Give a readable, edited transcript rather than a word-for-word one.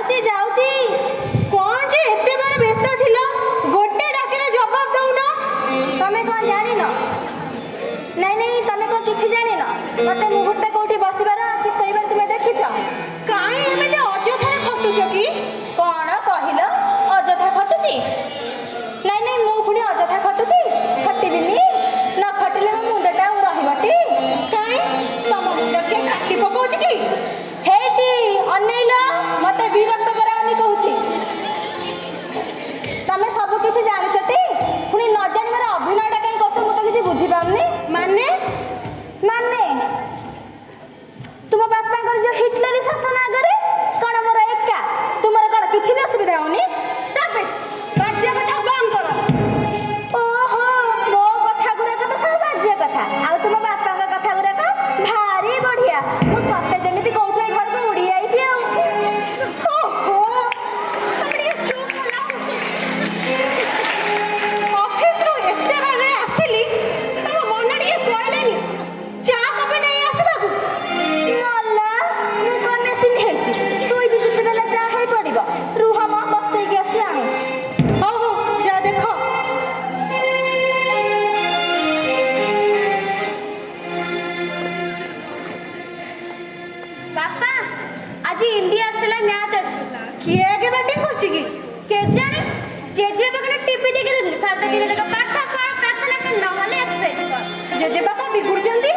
ଯାଉଛି ଯାଉଛି। କଣ ଯେ ଏତେ ବାର ବ୍ୟସ୍ତ ଥିଲ? ଗୋଟେ ଡାକରେ ଜବାବ ଦଉନ। ତମେ କଣ ଜାଣିନ? ନାଇଁ ନାଇଁ ତମେ କଣ କିଛି ଜାଣିନ? ମତେ ମୁହୂର୍ତ୍ତେ କୋଉଠି ବସିବାର କି ଶୋଇବାର ତୁମେ ଦେଖିଛ? କାଇଁ ଏମିତି ଅଯଥାରେ ଖଟୁଛ କି? କଣ କହିଲ? ଅଯଥା ଖଟୁଛି? ନାଇଁ ନାଇଁ ମୁଁ ପୁଣି ଅଯଥା ଖଟୁଛି? ଖଟିବିନି? ନ ଖଟିଲେ ମୋ ମୁଣ୍ଡଟା ଆଉ ରହିବଟି? କାଇଁ ତମ ମୁଣ୍ଡ କିଏ କାଟି ପକଉଛି କି? ହେଇଟି ଅନେଇଲ, ମତେ ବିରକ୍ତ କରାଅନି କହୁଛି। ତମେ ସବୁ କିଛି ଜାଣିଛଟି, ପୁଣି ନ ଜାଣିବାର ଅଭିନୟଟା କାଇଁ କରୁଛ ମୁଁ ତ କିଛି ବୁଝିପାରୁନି। ମାନେ ମାନେ ତୁମ ବାପାଙ୍କର ଯୋଉ ହିଟଲରୀ ଶାସନ ଆଗରେ କଣ ମୋର ଏକା? ତୁମର କଣ କିଛି ବି ଅସୁବିଧା ହଉନି? ବାଜ୍ୟ କଥା ବନ୍ଦ କର। ଓହୋ, ମୋ କଥା ଗୁରାକ ତ ସବୁ ବାଜ୍ୟ କଥା, ଆଉ ତୁମ ବାପାଙ୍କ କଥା ଗୁରାକ ଭାରି ବଢିଆ। ମୁଁ ସତେ ଯେମିତି କୋଉଠୁ ଏ ଘରକୁ ଉଡି ଯାଇଛି ଆଉ। ଓହୋ, ତମେ ଟିକେ ଚୁପ୍ କଲ। ଅଫିସରୁ ଏତେ ବେଳେ ଆସିଲି, ତମ ମନ ଟିକେ ପଇଲାନି ଚା କପେ ନେଇ ଆସିବାକୁ? ନଲା, ମୁଁ କଣ ମେସିନ୍ ହେଇଛି? ସୁଇଚ୍ ଚିପିଦେଲେ ଚା ହେଇ ପଡିବ? ରୁହ ମ, ବସେଇକି ଆସି ଆଣୁଛି। ହଉ ହଉ, ଯା ଦେଖ। ବାପା, ଆଜି ଇଣ୍ଡିଆ ଅଷ୍ଟ୍ରେଲିଆ ମ୍ୟାଚ୍ ଅଛି। କିଏ ଆଗେ ବ୍ୟାଟିଂ କରୁଛି କି? କେଜାଣି ଜେଜେବାପାକୁ ଟିଭି ଦେଖି ଦେଲି। ଖାଲି ଦେଖି ପାଠ ପଢ, ପ୍ରାର୍ଥନା କର, ନହେଲେ ଏକ୍ସରସାଇଜ କର। ଜେଜେବାପା ବିଗୁଡୁଛନ୍ତି?